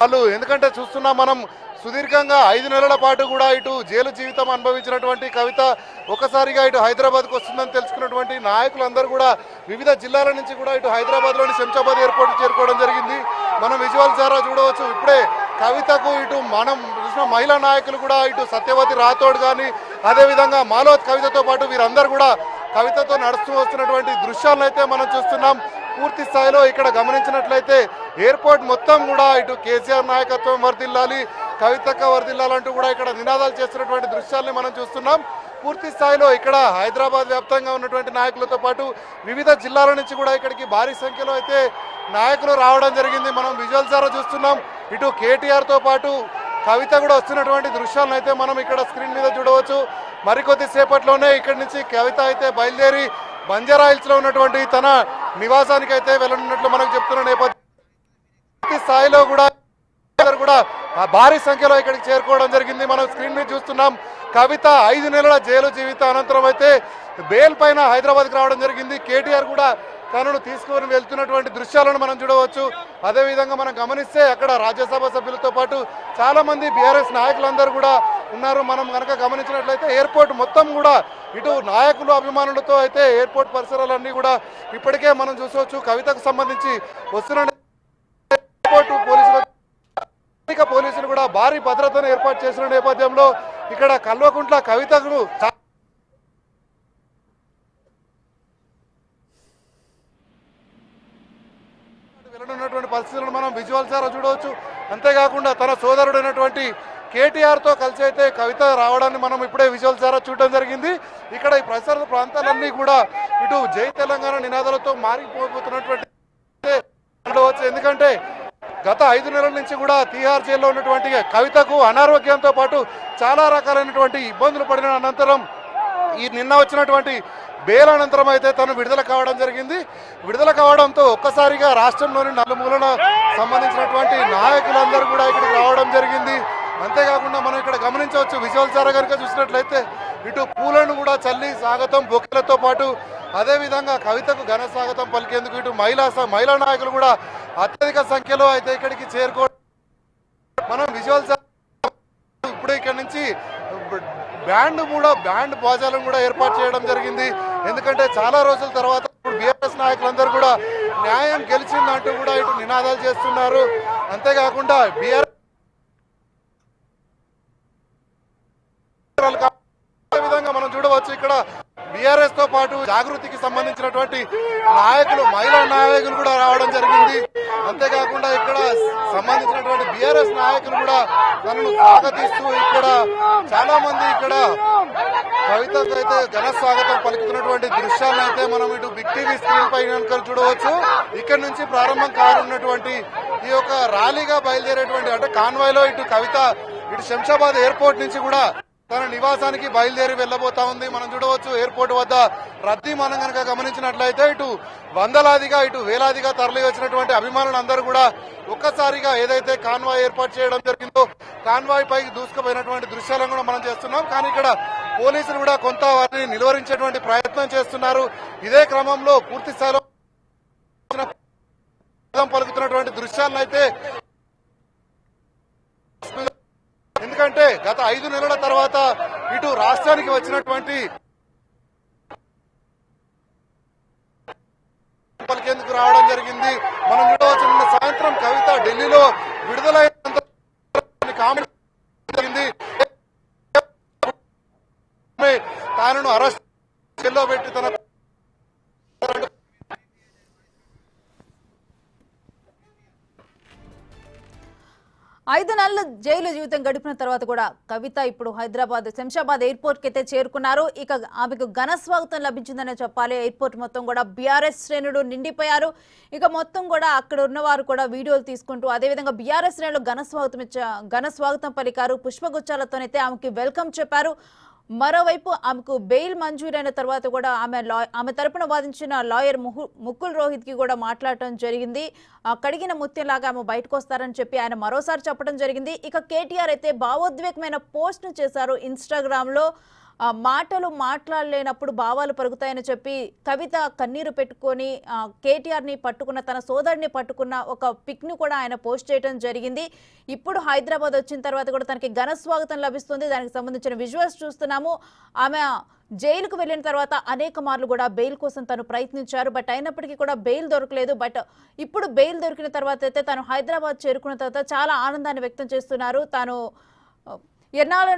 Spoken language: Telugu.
వాళ్ళు ఎందుకంటే చూస్తున్నాం మనం సుదీర్ఘంగా 5 నెలల పాటు కూడా ఇటు జైలు జీవితం అనుభవించినటువంటి కవిత ఒకసారిగా ఇటు హైదరాబాద్కు వస్తుందని తెలుసుకున్నటువంటి నాయకులందరూ కూడా వివిధ జిల్లాల నుంచి కూడా ఇటు హైదరాబాద్లోని శంషాబాద్ ఎయిర్పోర్ట్ చేరుకోవడం జరిగింది. మనం విజువల్ ద్వారా చూడవచ్చు. ఇప్పుడే కవితకు ఇటు మనం చూసిన మహిళా నాయకులు కూడా ఇటు సత్యవతి రాథోడ్ కానీ అదేవిధంగా మాలోత్ కవితతో పాటు వీరందరూ కూడా కవితతో నడుస్తూ వస్తున్నటువంటి దృశ్యాలను అయితే మనం చూస్తున్నాం. పూర్తి స్థాయిలో ఇక్కడ గమనించినట్లయితే ఎయిర్పోర్ట్ మొత్తం కూడా ఇటు కేసీఆర్ నాయకత్వం వర్ధిల్లాలి, కవితక్క వర్ధిల్లాలంటూ కూడా ఇక్కడ నినాదాలు చేస్తున్నటువంటి దృశ్యాలని మనం చూస్తున్నాం. పూర్తి స్థాయిలో ఇక్కడ హైదరాబాద్ వ్యాప్తంగా ఉన్నటువంటి నాయకులతో పాటు వివిధ జిల్లాల నుంచి కూడా ఇక్కడికి భారీ సంఖ్యలో అయితే నాయకులు రావడం జరిగింది. మనం విజువల్స్ ద్వారా చూస్తున్నాం. ఇటు కేటీఆర్తో పాటు కవిత కూడా వస్తున్నటువంటి దృశ్యాలను అయితే మనం ఇక్కడ స్క్రీన్ మీద చూడవచ్చు. మరికొద్ది సేపట్లోనే ఇక్కడి నుంచి కవిత అయితే బయలుదేరి బంజారా హిల్స్ లో ఉన్నటువంటి తన నివాసానికి అయితే వెళ్ళనున్నట్లు మనకు చెప్తున్న నేపథ్యం స్థాయిలో కూడా భారీ సంఖ్యలో ఇక్కడికి చేరుకోవడం జరిగింది. మనం స్క్రీన్ మీద చూస్తున్నాం. కవిత 5 నెలల జైలు జీవిత అనంతరం అయితే బెయిల్ పైన హైదరాబాద్కి రావడం జరిగింది. కేటీఆర్ కూడా తనను తీసుకుని వెళ్తున్నటువంటి దృశ్యాలను మనం చూడవచ్చు. అదేవిధంగా మనం గమనిస్తే అక్కడ రాజ్యసభ సభ్యులతో పాటు చాలా మంది బీఆర్ఎస్ నాయకులందరూ కూడా ఉన్నారు. మనం కనుక గమనించినట్లయితే ఎయిర్పోర్ట్ మొత్తం కూడా ఇటు నాయకులు అభిమానులతో అయితే ఎయిర్పోర్ట్ పరిసరాలన్నీ కూడా ఇప్పటికే మనం చూసవచ్చు. కవితకు సంబంధించి వస్తున్న ఎయిర్పోర్ట్ పోలీసులు కూడా భారీ భద్రతను ఏర్పాటు చేసిన నేపథ్యంలో ఇక్కడ కల్వకుంట్ల కవితకు వెళ్ళనున్నటువంటి పరిస్థితులను మనం విజువల్స్ ద్వారా చూడవచ్చు. అంతేకాకుండా తన సోదరుడైనటువంటి కేటీఆర్ తో కలిసి అయితే కవిత రావడాన్ని మనం ఇప్పుడే విజువల్స్ ద్వారా చూడడం జరిగింది. ఇక్కడ ఈ పరిసర ప్రాంతాలన్నీ కూడా ఇటు జై తెలంగాణ నినాదాలతో మారిపోతున్నటువంటి చూడవచ్చు. ఎందుకంటే గత 5 నెలల నుంచి కూడా తీహార్ జైల్లో ఉన్నటువంటి కవితకు అనారోగ్యంతో పాటు చాలా రకాలైనటువంటి ఇబ్బందులు పడిన అనంతరం ఈ నిన్న వచ్చినటువంటి బెయిల్ అనంతరం అయితే తను విడుదల కావడం జరిగింది. విడుదల కావడంతో ఒక్కసారిగా రాష్ట్రంలోని నలుమూలన సంబంధించినటువంటి నాయకులందరూ కూడా ఇక్కడికి రావడం జరిగింది. అంతేకాకుండా మనం ఇక్కడ గమనించవచ్చు. విజువల్స్ ద్వారా కనుక చూసినట్లయితే ఇటు పూలను కూడా చల్లి స్వాగతం బొకేలతో పాటు అదేవిధంగా కవితకు ఘన స్వాగతం పలికేందుకు ఇటు మహిళా నాయకులు కూడా అత్యధిక సంఖ్యలో అయితే ఇక్కడికి చేరుకోవడం మనం విజువల్స్ ఇప్పుడే ఇక్కడ నుంచి బ్యాండ్ బాజాలను కూడా ఏర్పాటు చేయడం జరిగింది. ఎందుకంటే చాలా రోజుల తర్వాత ఇప్పుడు బీఆర్ఎస్ నాయకులందరూ కూడా న్యాయం గెలిచిందంటూ కూడా ఇటు నినాదాలు చేస్తున్నారు. అంతేకాకుండా బీఆర్ఎస్ విధంగా మనం చూడవచ్చు. ఇక్కడ బీఆర్ఎస్ తో పాటు జాగృతికి సంబంధించినటువంటి నాయకులు మహిళా నాయకులు కూడా రావడం జరిగింది. అంతేకాకుండా ఇక్కడ సంబంధించినటువంటి బీఆర్ఎస్ నాయకులు కూడా తనను స్వాగతిస్తూ ఇక్కడ చాలా మంది ఇక్కడ కవితకు అయితే ఘన స్వాగతం పలుకుతున్నటువంటి దృశ్యాలను అయితే మనం ఇటు బిగ్ టీవీ స్క్రీన్ పై చూడవచ్చు. ఇక్కడ నుంచి ప్రారంభం కానున్నటువంటి ఈ యొక్క ర్యాలీగా బయలుదేరేటువంటి అంటే కాన్వాయ్ లో ఇటు కవిత ఇటు శంషాబాద్ ఎయిర్పోర్ట్ నుంచి కూడా తన నివాసానికి బయలుదేరి వెళ్లబోతా ఉంది. మనం చూడవచ్చు ఎయిర్పోర్ట్ వద్ద రద్దీ మనం కనుక గమనించినట్లయితే ఇటు వందలాదిగా ఇటు వేలాదిగా తరలి వచ్చినటువంటి అభిమానులందరూ కూడా ఒక్కసారిగా ఏదైతే కాన్వాయ్ ఏర్పాటు చేయడం జరిగిందో కాన్వాయ్ పైకి దూసుకుపోయినటువంటి దృశ్యాలను కూడా మనం చేస్తున్నాం. కానీ ఇక్కడ పోలీసులు కూడా కొంత వారిని నిలువరించేటువంటి ప్రయత్నం చేస్తున్నారు. ఇదే క్రమంలో పూర్తి స్థాయిలో పలుకుతున్నటువంటి దృశ్యాలను అయితే ఎందుకంటే గత 5 నెలల తర్వాత ఇటు రాష్ట్రానికి వచ్చినటువంటి పలికేందుకు రావడం జరిగింది. మనం చూడవచ్చు నిన్న సాయంత్రం కవిత ఢిల్లీలో విడుదలైన కామెంట్ జరిగింది. తాను అరెస్ట్ జైల్లో పెట్టి తన 5 నెలల జైలు జీవితం గడిపిన తర్వాత కూడా కవిత ఇప్పుడు హైదరాబాద్ శంషాబాద్ ఎయిర్పోర్ట్ కి అయితే చేరుకున్నారు. ఇక ఆమెకు ఘన స్వాగతం లభించిందనే చెప్పాలి. ఎయిర్పోర్ట్ మొత్తం కూడా బీఆర్ఎస్ శ్రేణులు నిండిపోయారు. ఇక మొత్తం కూడా అక్కడ ఉన్నవారు కూడా వీడియోలు తీసుకుంటూ అదేవిధంగా బీఆర్ఎస్ శ్రేణులు ఘన స్వాగతం పలికారు. పుష్పగుచ్చాలతోనైతే ఆమెకి వెల్కమ్ చెప్పారు. మరోవైపు ఆమెకు బెయిల్ మంజూరైన తర్వాత కూడా ఆమె తరపున వాదించిన లాయర్ ముకుల్ రోహిత్ కి కూడా మాట్లాడటం జరిగింది. కడిగిన ముత్యంలాగా ఆమె బయటకు వస్తారని చెప్పి ఆయన మరోసారి చెప్పడం జరిగింది. ఇక కేటీఆర్ అయితే భావోద్వేగమైన పోస్ట్ ను చేశారు ఇన్స్టాగ్రామ్ లో. మాటలు మాట్లాడలేనప్పుడు భావాలు పెరుగుతాయని చెప్పి కవిత కన్నీరు పెట్టుకొని కేటీఆర్ని పట్టుకున్న తన సోదరుని పట్టుకున్న ఒక పిక్ను కూడా ఆయన పోస్ట్ చేయడం జరిగింది. ఇప్పుడు హైదరాబాద్ వచ్చిన తర్వాత కూడా తనకి ఘన స్వాగతం లభిస్తుంది. దానికి సంబంధించిన విజువల్స్ చూస్తున్నాము. ఆమె జైలుకు వెళ్ళిన తర్వాత అనేక మార్లు కూడా బెయిల్ కోసం తను ప్రయత్నించారు. బట్ అయినప్పటికీ కూడా బెయిల్ దొరకలేదు. బట్ ఇప్పుడు బెయిల్ దొరికిన తర్వాత అయితే తను హైదరాబాద్ చేరుకున్న తర్వాత చాలా ఆనందాన్ని వ్యక్తం చేస్తున్నారు. తాను ఎన్నాళ్ళ